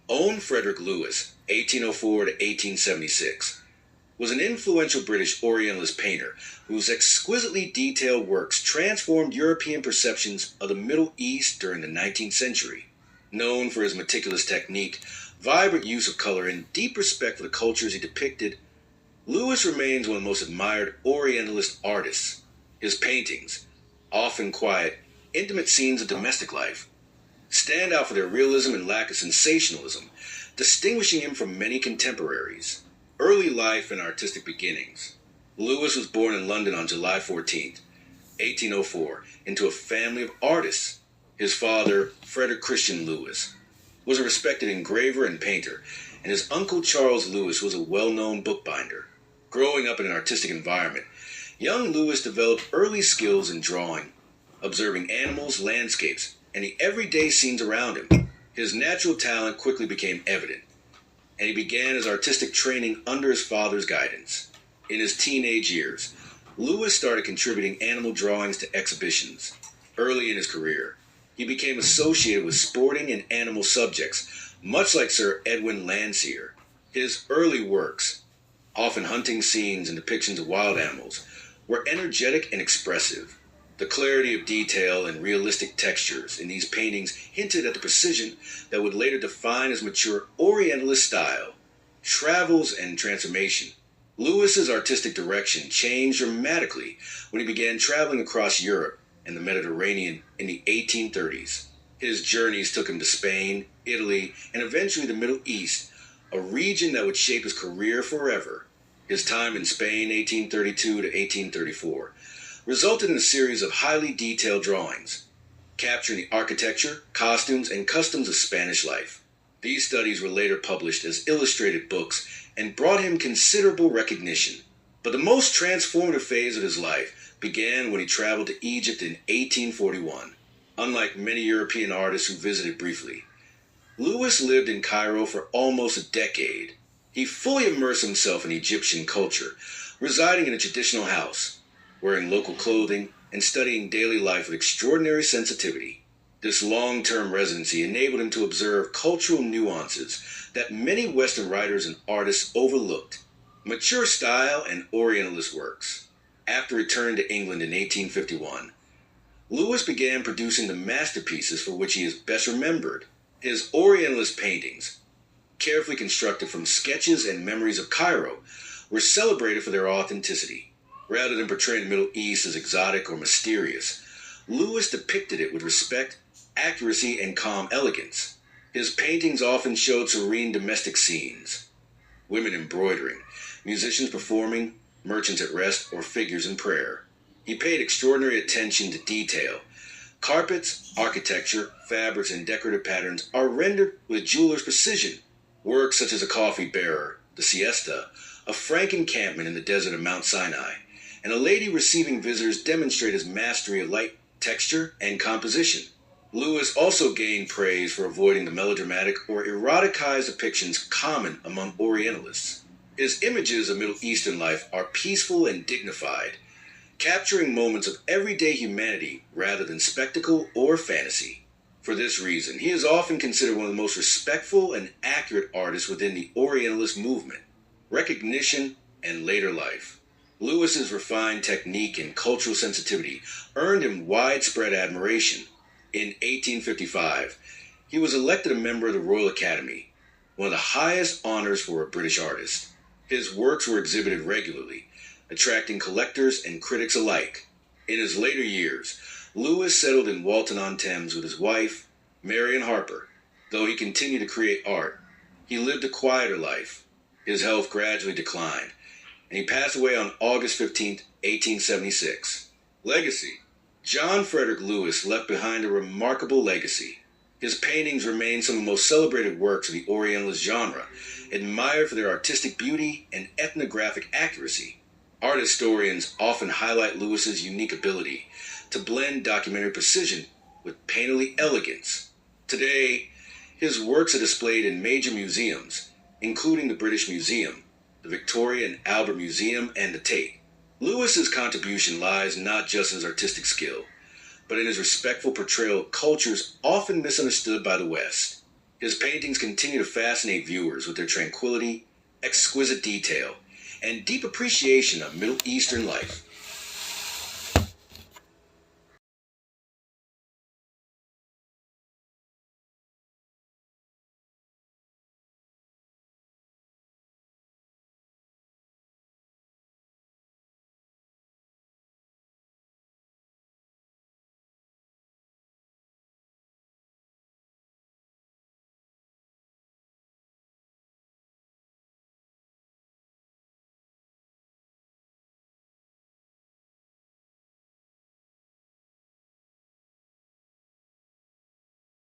Owen Frederick Lewis, 1804 to 1876, was an influential British Orientalist painter whose exquisitely detailed works transformed European perceptions of the Middle East during the 19th century. Known for his meticulous technique, vibrant use of color, and deep respect for the cultures he depicted, Lewis remains one of the most admired Orientalist artists. His paintings, often quiet, intimate scenes of domestic life, stand out for their realism and lack of sensationalism, distinguishing him from many contemporaries. Early life and artistic beginnings. Lewis was born in London on July 14, 1804, into a family of artists. His father, Frederick Christian Lewis, was a respected engraver and painter, and his uncle Charles Lewis was a well-known bookbinder. Growing up in an artistic environment, young Lewis developed early skills in drawing, observing animals, landscapes, and the everyday scenes around him. His natural talent quickly became evident, and he began his artistic training under his father's guidance. In his teenage years, Lewis started contributing animal drawings to exhibitions. Early in his career, he became associated with sporting and animal subjects, much like Sir Edwin Landseer. His early works, often hunting scenes and depictions of wild animals, were energetic and expressive. The clarity of detail and realistic textures in these paintings hinted at the precision that would later define his mature Orientalist style. Travels and transformation. Lewis's artistic direction changed dramatically when he began traveling across Europe and the Mediterranean in the 1830s. His journeys took him to Spain, Italy, and eventually the Middle East, a region that would shape his career forever. His time in Spain, 1832 to 1834, resulted in a series of highly detailed drawings, capturing the architecture, costumes, and customs of Spanish life. These studies were later published as illustrated books and brought him considerable recognition. But the most transformative phase of his life began when he traveled to Egypt in 1841. Unlike many European artists who visited briefly, Lewis lived in Cairo for almost a decade. He fully immersed himself in Egyptian culture, residing in a traditional house, wearing local clothing, and studying daily life with extraordinary sensitivity. This long-term residency enabled him to observe cultural nuances that many Western writers and artists overlooked. Mature style and Orientalist works. After returning to England in 1851, Lewis began producing the masterpieces for which he is best remembered. His Orientalist paintings, carefully constructed from sketches and memories of Cairo, were celebrated for their authenticity. Rather than portraying the Middle East as exotic or mysterious, Lewis depicted it with respect, accuracy, and calm elegance. His paintings often showed serene domestic scenes, women embroidering, musicians performing, merchants at rest, or figures in prayer. He paid extraordinary attention to detail. Carpets, architecture, fabrics, and decorative patterns are rendered with jeweler's precision. Works such as a coffee bearer, the siesta, a frank encampment in the desert of Mount Sinai, and a lady receiving visitors demonstrate his mastery of light, texture, and composition. Lewis also gained praise for avoiding the melodramatic or eroticized depictions common among Orientalists. His images of Middle Eastern life are peaceful and dignified, capturing moments of everyday humanity rather than spectacle or fantasy. For this reason, he is often considered one of the most respectful and accurate artists within the Orientalist movement. Recognition and later life. Lewis's refined technique and cultural sensitivity earned him widespread admiration. In 1855, he was elected a member of the Royal Academy, one of the highest honors for a British artist. His works were exhibited regularly, attracting collectors and critics alike. In his later years, Lewis settled in Walton-on-Thames with his wife, Marion Harper. Though he continued to create art, he lived a quieter life. His health gradually declined, and he passed away on August 15, 1876. Legacy. John Frederick Lewis left behind a remarkable legacy. His paintings remain some of the most celebrated works of the Orientalist genre, admired for their artistic beauty and ethnographic accuracy. Art historians often highlight Lewis's unique ability to blend documentary precision with painterly elegance. Today, his works are displayed in major museums, including the British Museum, the Victoria and Albert Museum, and the Tate. Lewis's contribution lies not just in his artistic skill, but in his respectful portrayal of cultures often misunderstood by the West. His paintings continue to fascinate viewers with their tranquility, exquisite detail, and deep appreciation of Middle Eastern life.